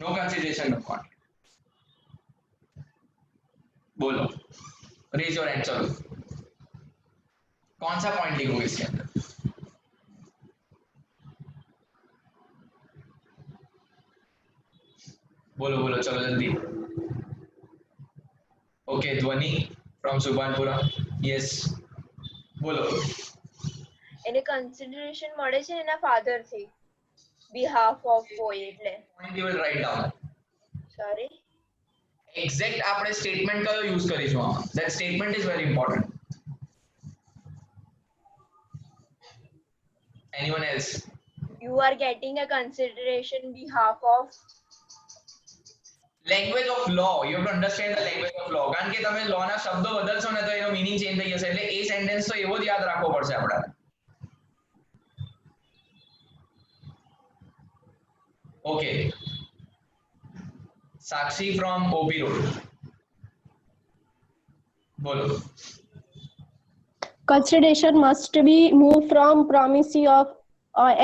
नो कंसिडरेशन नो कॉन्ट्रैक्ट। बोलो, रेज योर हैंड। चलो कौन सा पॉइंट लिखोगे इसके अंदर? बोलो बोलो, चलो जल्दी। ओके, ध्वनि फ्रॉम सुभानपुरा, यस બોલો. એને કન્સિડરેશન મળે છે એના ફાધર થી behalf of boy એટલે point you will write down. sorry Exact આપણે સ્ટેટમેન્ટ કયો યુઝ કરીશું આમાં? That statement is very important. Anyone else? you are getting a consideration behalf of Language of law. You have to understand the language of law. કારણ કે તમે law ના શબ્દો બદલશો ને તો એનો મીનિંગ ચેન્જ થઈ જશે. એટલે એ સેન્ટેન્સ તો એવો જ યાદ રાખવો પડશે આપણે. Okay. Sakshi from OB Road. બોલો. Consideration must be moved from promisee of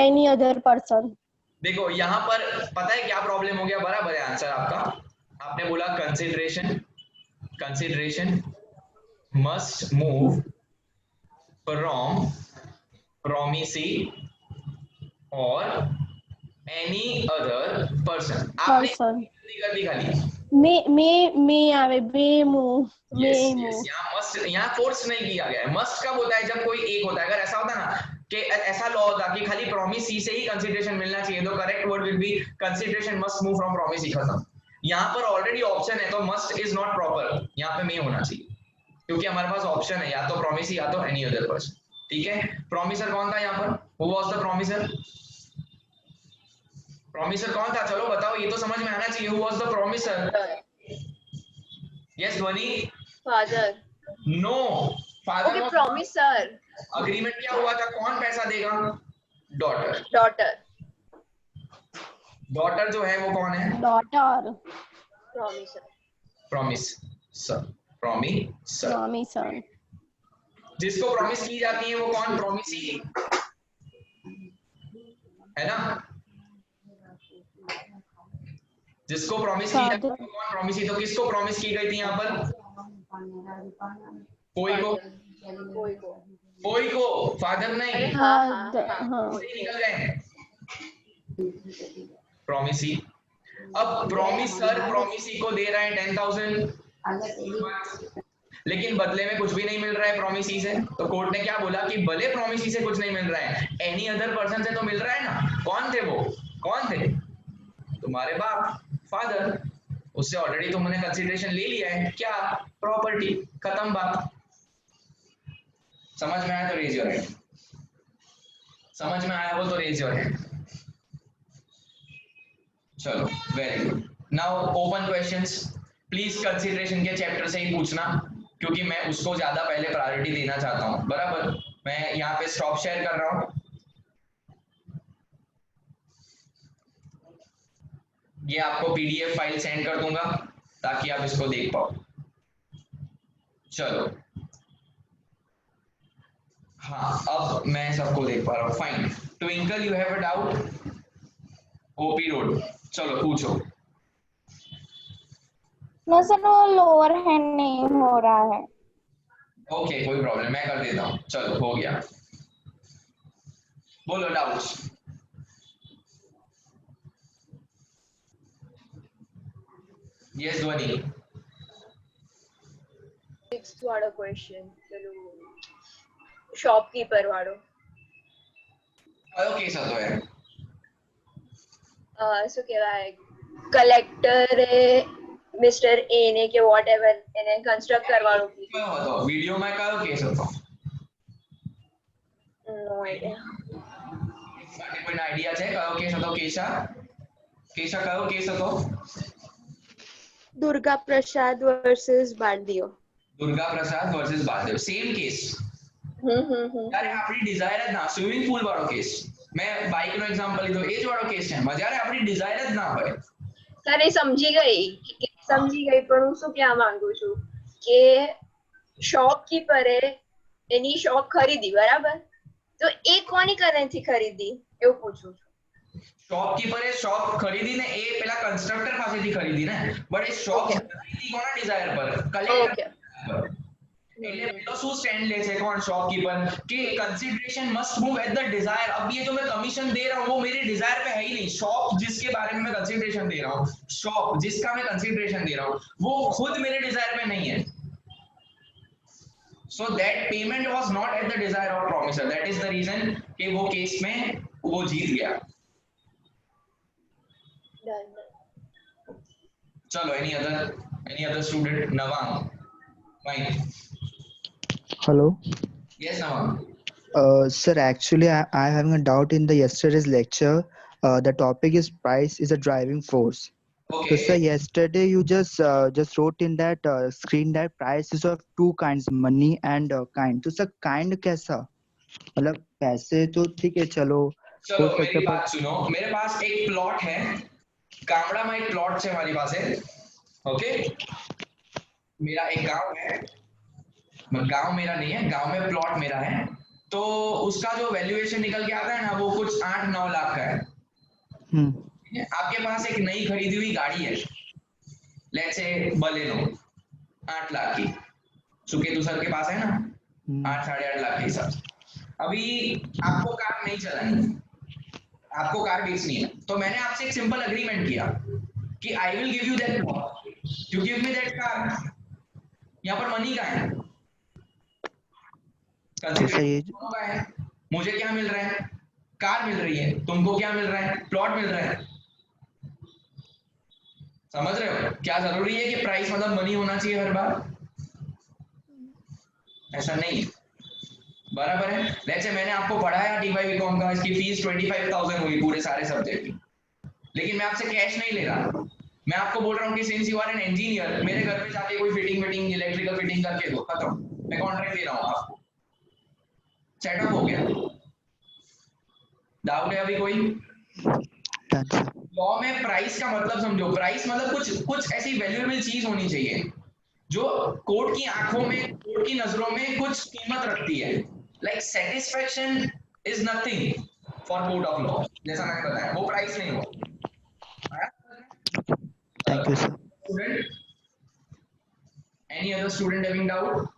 any other person. देखो यहाँ पर पता है क्या प्रॉब्लम हो गया? बराबर है आंसर आपका. आपने बोला consideration must move from promisee और एनी अदर पर्सन. आपने जल्दी कर दी खाली may आवे बे मूव yes, यहाँ मस्ट, यहाँ फोर्स नहीं किया गया है. मस्ट कब होता है? जब कोई एक होता है. अगर ऐसा होता ना कि ऐसा लॉ होता कि खाली promisee से ही कंसिडरेशन मिलना चाहिए तो correct word will be consideration must move from promisee. खत्म. यहाँ पर ऑलरेडी ऑप्शन है तो मस्ट इज नॉट प्रॉपर, यहाँ पे मे होना चाहिए क्योंकि हमारे पास ऑप्शन है या तो promisee या तो एनी अदर पर्सन. ठीक है. प्रोमिसर कौन था यहाँ पर? Who was the promisor? Promisor कौन था? चलो बताओ, ये तो समझ में आना चाहिए. Who was the promisor? Yes Dhvani. father no, father. okay promiser agreement क्या हुआ था? कौन पैसा देगा? डॉटर. डॉटर जो है वो कौन है? daughter promiser. जिसको प्रॉमिस की जाती है वो कौन? promisee है ना. जिसको प्रॉमिस की जाती है वो कौन? promisee. तो किसको प्रॉमिस की गई थी यहाँ पर? कोई को. फादर नहीं. निकल गए promisee. अब promiser promisee को दे रहा है 10,000 लेकिन बदले में कुछ भी नहीं मिल रहा है promisee से. तो कोर्ट ने क्या बोला कि भले promisee से कुछ नहीं मिल रहा है, एनी अदर पर्सन से तो मिल रहा है ना. कौन थे वो? कौन थे? तुम्हारे बाप, फादर. उससे ऑलरेडी तुमने कंसिडरेशन ले लिया है, क्या? प्रॉपर्टी, खत्म बात। समझ में आया तो रेज योर हैंड, समझ में आया हो तो रेज योर हैंड। चलो very good. Now open questions, please consideration के चैप्टर से ही पूछना, क्योंकि मैं उसको ज्यादा पहले प्रायोरिटी देना चाहता हूँ, बराबर। मैं यहाँ पे स्टॉप शेयर कर रहा हूँ। ये आपको पीडीएफ फाइल सेंड कर दूंगा ताकि आप इसको देख पाओ। चलो हाँ, अब मैं सबको देख पा रहा हूँ, fine. Twinkle you have a doubt? OP road, चलो पूछो। No, sir, वो लोअर हैंड नहीं हो रहा है। ओके कोई प्रॉब्लम, मैं कर देता हूँ। चलो हो गया, बोलो डाउट्स। यस ध्वनि। 6th વાળો ક્વેશ્ચન, પેલું શોપકીપર વાળો. કયો કેસ હતો યાર? શું કહેવાય, કલેક્ટરે મિસ્ટર એ ને કે વોટ એવર એને કન્સ્ટ્રક્ટ કરવાનું કીધું. કયો હતો વિડિયોમાં, કયો કેસ હતો? નો આઈડિયા. માટે કોઈનો આઈડિયા છે કયો કેસ હતો? કેશા, કેશા કયો કેસ હતો? Durga Prasad versus बारदियो. Durga Prasad versus बारदेव, same case. यार આપણી ડિઝાયર જ ના, સ્વિમિંગ પૂલ વાળો કેસ, મેં બાઇક નો એક્ઝામ્પલ લીધો, એ જ વાળો કેસ છે, મજારે આપણી ડિઝાયર જ ના હોય। સર એ સમજી ગઈ પણ હું શું કહેવા માંગુ છું કે શોપકીપરે એની શોપ ખરીદી, બરાબર, તો એ કોની કરેન્સી ખરીદી એવું પૂછું છું। શોપકીપરે શોપ ખરીદી ને એ પેલા કન્સ્ટ્રક્ટર પાસેથી ખરીદી ને, બટ એ શોપ ખરીદી કોના ડિઝાયર પર? કલેક્ટર પર। એટલે પેલો શું સ્ટેન્ડ લે છે કોણ? शॉपकीपर, कि consideration must move at the Dzire. अब ये जो मैं कमीशन दे रहा हूँ वो मेरे डिजायर पे है ही नहीं। शॉप जिसके बारे में मैं कंसीडरेशन दे रहा हूँ, शॉप जिसका मैं कंसीडरेशन दे रहा हूँ, वो खुद मेरे डिजायर पे नहीं है। So that payment was not at the desire of promisor, that is the reason कि वो केस में वो जीत गया। चलो any other student? Nawang, fine. Hello. Yes, Nawang. Sir, actually, I having a doubt in the yesterday's lecture. The topic is price is a driving force. Okay. So, sir, yesterday you just wrote in that screen that price is of two kinds, money and kind. So, sir, kind कैसा? मतलब पैसे तो ठीक है, चलो चलो मेरी बात सुनो, मेरे पास एक प्लॉट है, कामड़ा में एक प्लॉट है हमारी पास है, ओके। मेरा एक गांव है, गांव मेरा नहीं है, गांव में प्लॉट मेरा है, तो उसका जो वैल्यूएशन निकल के आता है ना, वो कुछ 8-9 लाख का है। आपके पास एक नई खरीदी हुई गाड़ी है, लेट्स से बलेनो, 8 लाख की, सुकेतु सर के पास है ना, 8-8.5 लाख के हिसाब से। अभी आपको कार नहीं चलानी, आपको कार बेचनी है, तो मैंने आपसे एक सिंपल अग्रीमेंट किया कि I will give you that plot, you give me that car. यहाँ पर मनी का है, मुझे क्या मिल रहा है? कार मिल रही है, तुमको क्या मिल रहा है? प्लॉट मिल रहा है। समझ रहे हो? क्या जरूरी है कि प्राइस मतलब मनी होना चाहिए हर बार? ऐसा नहीं, बराबर है। लेट्स से मैंने आपको पढ़ाया डी.वाई. बीकॉम का, इसकी फीस 25,000 हुई पूरे सारे सब्जेक्ट की, लेकिन मैं आपसे कैश नहीं ले रहा। मैं आपको बोल रहा हूँ कि since you are an engineer, मेरे घर में जाके कोई फिटिंग इलेक्ट्रिकल फिटिंग करके दो, खत्म, मैं कॉन्ट्रैक्ट दे रहा हूँ आपको। सेटअप हो गया। डाउट है अभी कोई? लॉ में प्राइस का मतलब समझो, प्राइस मतलब कुछ ऐसी वैल्यूएबल चीज होनी चाहिए जो कोर्ट की आंखों में, कोर्ट की नजरों में कुछ कीमत रखती है। Like satisfaction is nothing for court of law, जैसा मैंने बताया, वो प्राइस नहीं हो। Thank you sir. Student, any other student having doubt?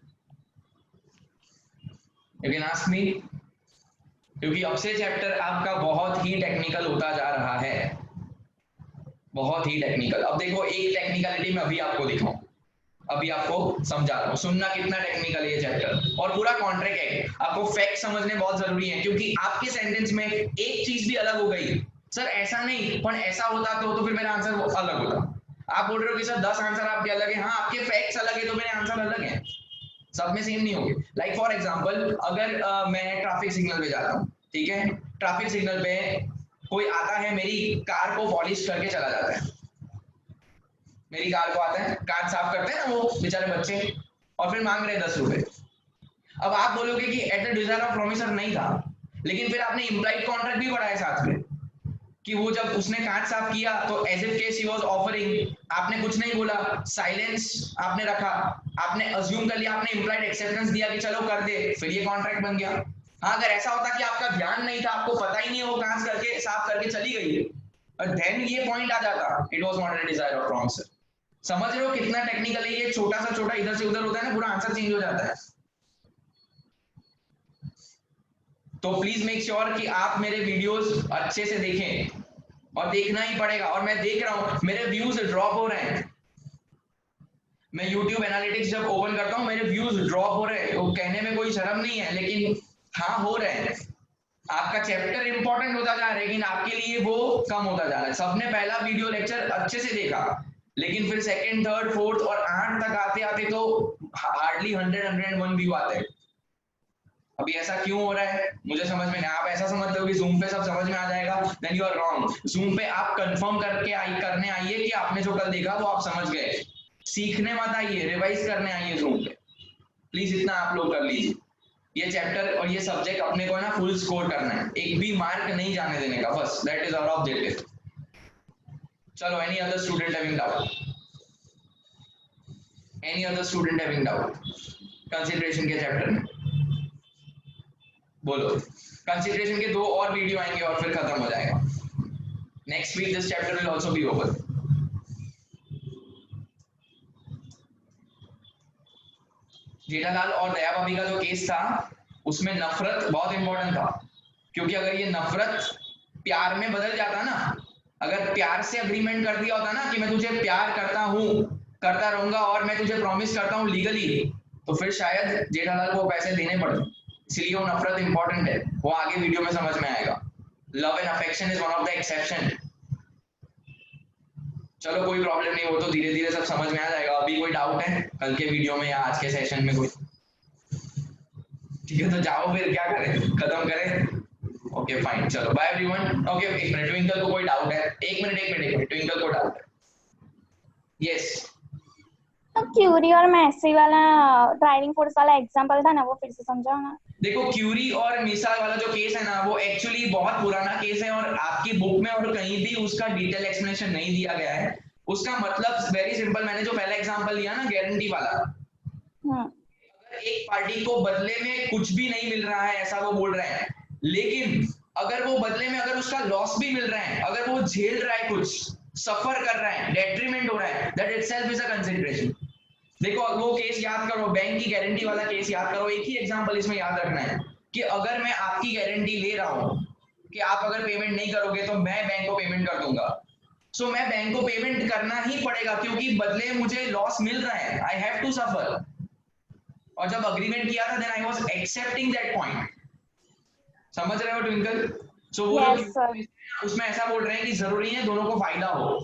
You can ask me, क्योंकि अब से चैप्टर आपका बहुत ही टेक्निकल होता जा रहा है, बहुत ही टेक्निकल। अब देखो एक टेक्निकलिटी मैं अभी आपको दिखाऊं, अभी आपको समझा रहा हूँ, सुनना कितना टेक्निकल है ये चैप्टर। और पूरा कॉन्ट्रैक्ट है, आपको फैक्ट समझने बहुत जरूरी है, क्योंकि आपके सेंटेंस में एक चीज भी अलग हो गई, सर ऐसा नहीं पर ऐसा होता तो फिर मेरा आंसर वो अलग होता। आप बोल रहे हो कि सर 10 आंसर आपके अलग है, हाँ आपके फैक्ट्स अलग है तो मेरे आंसर अलग है, सब में सेम नहीं होंगे। लाइक फॉर एग्जांपल अगर मैं ट्रैफिक सिग्नल पे जाता हूँ, ठीक है, ट्रैफिक सिग्नल पे कोई आता है, मेरी कार को पॉलिश करके चला जाता है, मेरी कार को आता है, कार साफ करते हैं ना वो बेचारे बच्चे, और फिर मांग रहे हैं 10 रुपए। अब आप बोलोगे कि eight the desire of promisor नहीं था, लेकिन फिर आपने इम्प्लाइड कॉन्ट्रैक्ट भी बढ़ाया साथ में कि वो जब उसने कांच साफ किया तो as if case he was offering, आपने कुछ नहीं बोला, साइलेंस आपने रखा, आपने अज्यूम कर लिया, आपने इम्प्लाइड एक्सेप्टेंस दिया कि चलो कर दे, फिर ये कॉन्ट्रैक्ट बन गया। हाँ अगर ऐसा होता कि आपका ध्यान नहीं था, आपको पता ही नहीं है वो कांच करके साफ करके चली गई है, और देन ये पॉइंट आ जाता, it was not a desire of promisor. समझ रहे हो कितना टेक्निकल है ये, छोटा सा छोटा इधर से उधर होता है ना, पूरा आंसर चेंज हो जाता है। तो प्लीज मेक श्योर कि आप मेरे वीडियोस अच्छे से देखें, और देखना ही पड़ेगा, और मैं देख रहा हूं मेरे व्यूज ड्रॉप हो रहे हैं, मैं YouTube एनालिटिक्स जब ओपन करता हूं मेरे व्यूज ड्रॉप हो रहे हैं, वो कहने में कोई शर्म नहीं है, लेकिन हाँ हो रहे हैं। आपका चैप्टर इंपॉर्टेंट होता जा रहा है, लेकिन आपके लिए वो कम होता जा रहा है। सबने पहला वीडियो लेक्चर अच्छे से देखा, लेकिन फिर सेकंड, थर्ड, फोर्थ और 8 तक आते आते तो हार्डली 100-101 व्यू आते हैं। अभी ऐसा क्यों हो रहा है मुझे समझ में नहीं। आप ऐसा समझते हो कि जूम पे सब समझ में आ जाएगा, then you are wrong. Zoom पे आप कंफर्म करने आइए कि आपने जो कल देखा वो आप समझ गए। सीखने मत आइए, रिवाइज करने आइए जूम पे, प्लीज इतना आप लोग कर लीजिए। ये चैप्टर और ये सब्जेक्ट अपने को ना फुल स्कोर करना है, एक भी मार्क नहीं जाने देने का, बस दैट इज आवर ऑब्जेक्टिव। चलो, any other student having doubt? Any other student having doubt consideration के चैप्टर में? बोलो। कंसीडरेशन के 2 और वीडियो आएंगे और फिर खत्म हो जाएगा। Next week this chapter will also be over. Jethalal और दया भाभी का जो केस था उसमें नफरत बहुत इंपॉर्टेंट था, क्योंकि अगर ये नफरत प्यार में बदल जाता ना, अगर प्यार से अग्रीमेंट कर दिया होता ना कि मैं तुझे प्यार करता हूं, करता रहूंगा और मैं तुझे प्रॉमिस करता हूं लीगली, तो फिर शायद जेठालाल को पैसे देने पड़ते। इसलिए वो नफरत इंपॉर्टेंट है, वो आगे वीडियो में समझ में आएगा। Love and affection is one of the exception. चलो कोई प्रॉब्लम नहीं, वो तो धीरे धीरे सब समझ में आ जाएगा। अभी कोई डाउट है कल के वीडियो में या आज के सेशन में कोई? ठीक है, तो जाओ फिर, क्या करें, खत्म करें? ओके फाइन, चलो बाय एवरीवन। ओके, एक मिनट, ट्विंकल को कोई डाउट है? एक मिनट, ट्विंकल को डाउट है? यस। क्यूरी और मैसी वाला ड्राइविंग फोर्स वाला एग्जांपल था ना, वो फिर से समझाओ ना। देखो, क्यूरी और मिसाल वाला जो केस है ना, वो एक्चुअली बहुत पुराना केस है और आपकी बुक में और कहीं भी उसका डिटेल एक्सप्लेनेशन नहीं दिया गया है। उसका मतलब वेरी सिंपल, मैंने जो पहला एग्जांपल लिया ना गारंटी वाला, अगर एक पार्टी को बदले में कुछ भी नहीं मिल रहा है ऐसा वो बोल रहे हैं, लेकिन अगर वो बदले में अगर उसका लॉस भी मिल रहा है, अगर वो झेल रहा है, कुछ सफर कर रहा है, डेट्रीमेंट हो रहा है, that itself is a consideration. देखो, वो केस याद करो, बैंक की गारंटी वाला केस याद करो। एक ही एग्जांपल इसमें याद रखना है कि अगर मैं आपकी गारंटी ले रहा हूं कि आप अगर पेमेंट नहीं करोगे तो मैं बैंक को पेमेंट कर दूंगा, सो मैं बैंक को पेमेंट करना ही पड़ेगा क्योंकि बदले में मुझे लॉस मिल रहा है, आई हैव टू सफर। और जब अग्रीमेंट किया था then I was accepting that point. समझ रहे हो ट्विंकल? सो वो उसमें ऐसा बोल रहे हैं कि जरूरी है दोनों को फायदा हो।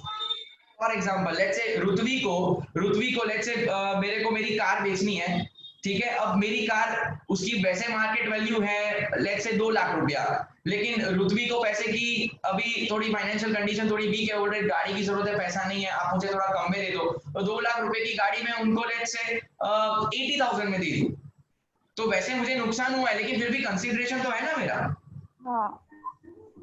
फॉर एग्जाम्पल लेट्स से रुतवी को लेट्स से मेरे को मेरी कार बेचनी है, ठीक है। अब मेरी कार, उसकी वैसे मार्केट वैल्यू है लेट्स से 2 लाख रुपया, लेकिन रुतवी को पैसे की अभी थोड़ी फाइनेंशियल कंडीशन थोड़ी वीक है, बोल गाड़ी की जरूरत है, पैसा नहीं है, आप मुझे थोड़ा कम में दे दो। तो 2 लाख रुपए की गाड़ी में उनको लेट्स से 80,000 में दे दी, तो वैसे मुझे नुकसान हुआ है, लेकिन फिर भी कंसीडरेशन तो है ना मेरा। हाँ।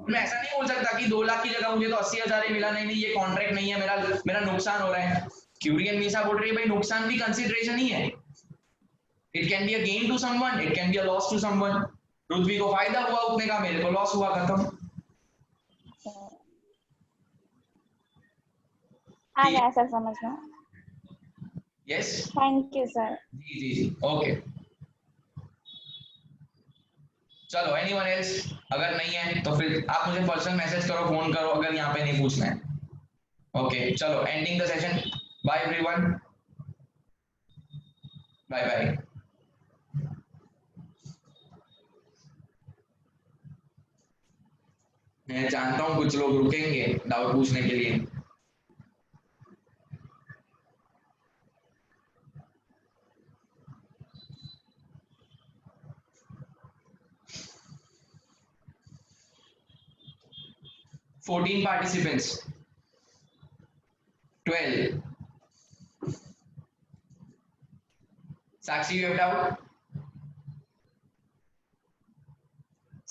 मैं ऐसा नहीं बोल सकता कि 2 लाख की जगह मुझे तो 80,000 ही मिला, नहीं ये कॉन्ट्रैक्ट नहीं है, मेरा नुकसान हो रहा है। क्यूरी एंड मीसा बोल रही है भाई नुकसान भी कंसीडरेशन ही है। It can be a gain to someone, it can be a loss to someone. Rutvi को फायदा हुआ उतने का, मेरे को लॉस हुआ, खत्म। आ गया सर समझ में। Yes, thank you sir. जी, ओके। चलो, एनीवन एल्स? अगर नहीं है तो फिर आप मुझे पर्सनल मैसेज करो, फोन करो, अगर यहाँ पे नहीं पूछना है। ओके, चलो, ending the session. Bye everyone, bye bye. मैं जानता हूँ कुछ लोग रुकेंगे डाउट पूछने के लिए। 14 participants. 12. Sakshi, you have doubt?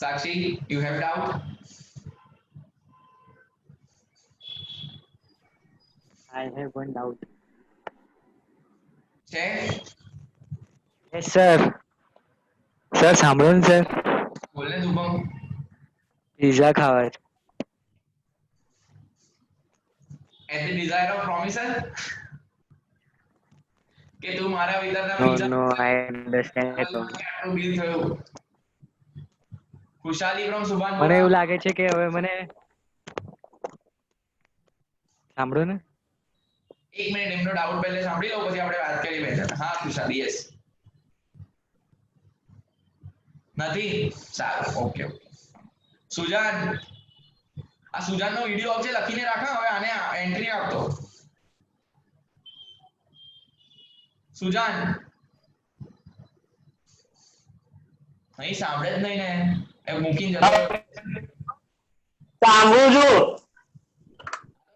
Sakshi, you have doubt? I have one doubt. Check. Yes, sir. Sir, સાંભળો ને સર. બોલને શુભમ. પિઝા ખાવા છે. At the desire of promiser? કે તું મારા વિતરના No, pizza no, I understand it wrong. આટલું bill થયું. ખુશાલી from સુભાન મને એવું લાગે છે કે હવે મને સાંભળો ને. એક મિનિટ એમનો ડાઉટ પહેલે સાંભળી લો પછી આપણે વાત કરી બેઠા. હા ખુશાલી યસ. નથી સારું ઓકે ઓકે. સુજાન આ સુજાનનો વિડિયો આવશે લખીને રાખા હવે આને એન્ટ્રી આપતો. સુજાન નહીં સાંભળે જ નહીં ને એ મૂકીને જતો. સાંભળું છું.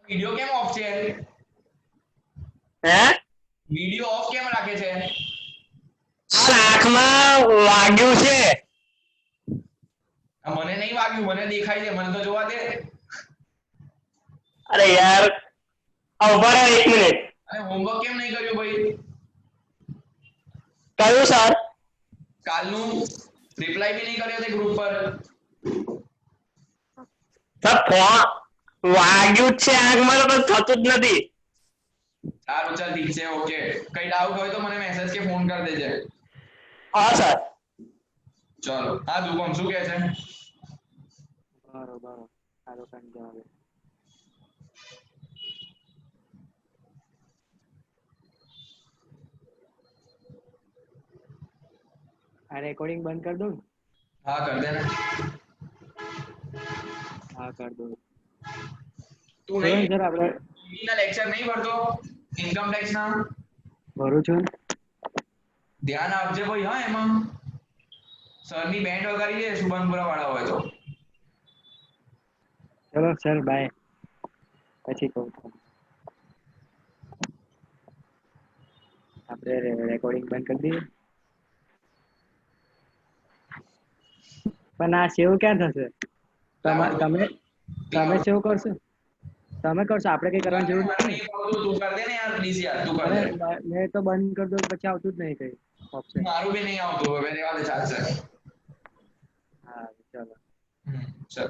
વિડિયો કેમ ઓફ છે? હે વિડિયો ઓફ કેમ રાખે છે? આંખમાં વાગ્યું છે. મને નહીં વાગ્યું, મને દેખાય છે, મને તો જોવા દે. અરે યાર ઉભા રહો 1 મિનિટ. અરે હોમવર્ક કેમ નહીં કર્યું ભાઈ? કયું સર? કાલનું રિપ્લાય બી નહીં કર્યો તે ગ્રુપ પર. સર ફોન વાગ્યું છે આંખમાં તો થતું જ નથી. સારું ચાલ ઠીક છે ઓકે. કઈ ડાઉટ હોય તો મને મેસેજ કે ફોન કરી દેજે. હા સર. ચલો હા દુકાન શું કહે છે? બરોબર સારો કામ જવાબ. આ રેકોર્ડિંગ બંધ કરી દઉં? હા કર દે ને. હા કર દઉં. તું નહીં સર આપણે ના લેક્ચર નહીં ભરતો ઇન્કમ ટેક્સ ના? ભરું છું. ધ્યાન આપજે ભાઈ હા એમાં. સરની બેન્ડ વગાડી દે સુભાનપુરા વાળા હોય તો. ચલો સર બાય. પછી કહું આપણે રેકોર્ડિંગ બંધ કરી દઈએ. પણ આ સેવ ક્યાં થશે? તમે સેવ કરશો? તમે કરશો, આપણે કઈ કરવાની જરૂર નથી. તું કર દે ને યાર પ્લીઝ યાર તું કર દે. મેં તો બંધ કરી દઉં પછી આવતું જ નહીં કઈ ઓપ્શન. મારું બી નહીં આવતું હવે રેવા દે ચાલશે. હા ચલો. ચલ